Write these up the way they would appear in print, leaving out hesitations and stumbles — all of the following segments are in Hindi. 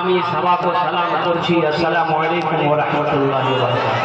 আমি সালাত ও সালাম করছি আসসালামু আলাইকুম ওয়া রাহমাতুল্লাহি ওয়া বারাকাতুহু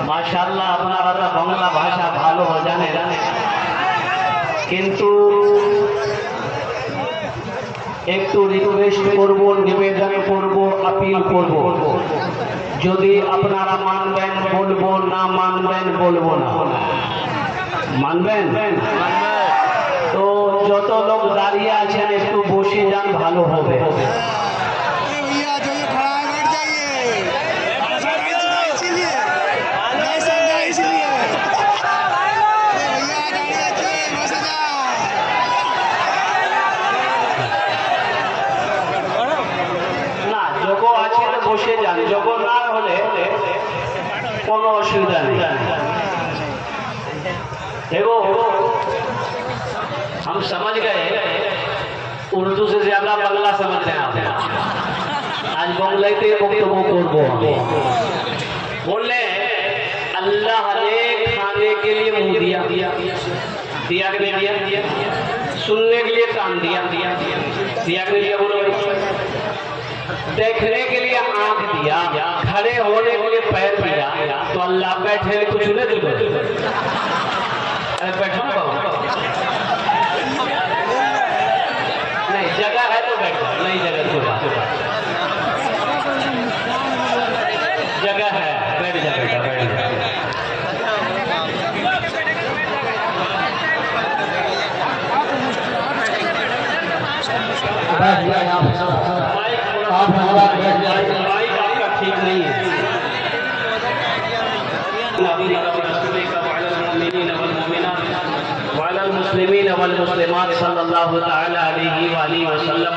মাশাআল্লাহ আপনারা তো বাংলা ভাষা ভালো জানেন কিন্তু একটু রিকোয়েস্ট করব নিবেদন করব আপিল করব যদি আপনারা মানবেন বলবো না মানবেন বলবো না মানবেন তো যত লোক দাঁড়িয়ে আছেন একটু বসে যান ভালো হবে না যোগ আছে বসে যান যোগ না হলে কোনো অসুবিধা নেই देखो हम समझ गए उर्दू से ज्यादा बांग्ला समझ रहे हैं आज बांग्लाते वक्तव्य करबो बोले अल्लाह ने खाने के लिए मुंह दिया दिया के नहीं दिया सुनने के लिए कान दिया दिया के नहीं दिया बोलो देखने के लिए आंख दिया खड़े होने के लिए पैर दिया तो अल्लाह बैठे कुछ नहीं दिल बैठो ना बाबू नहीं जगह है तो बैठो नहीं जगह तो जगह है बैठ जा बेटा बैठ जा माइक आपका ठीक नहीं है मुस्लिमीन वल मुस्लिमात सल्लल्लाहु तआला अलैहि व आलिहि वसल्लम।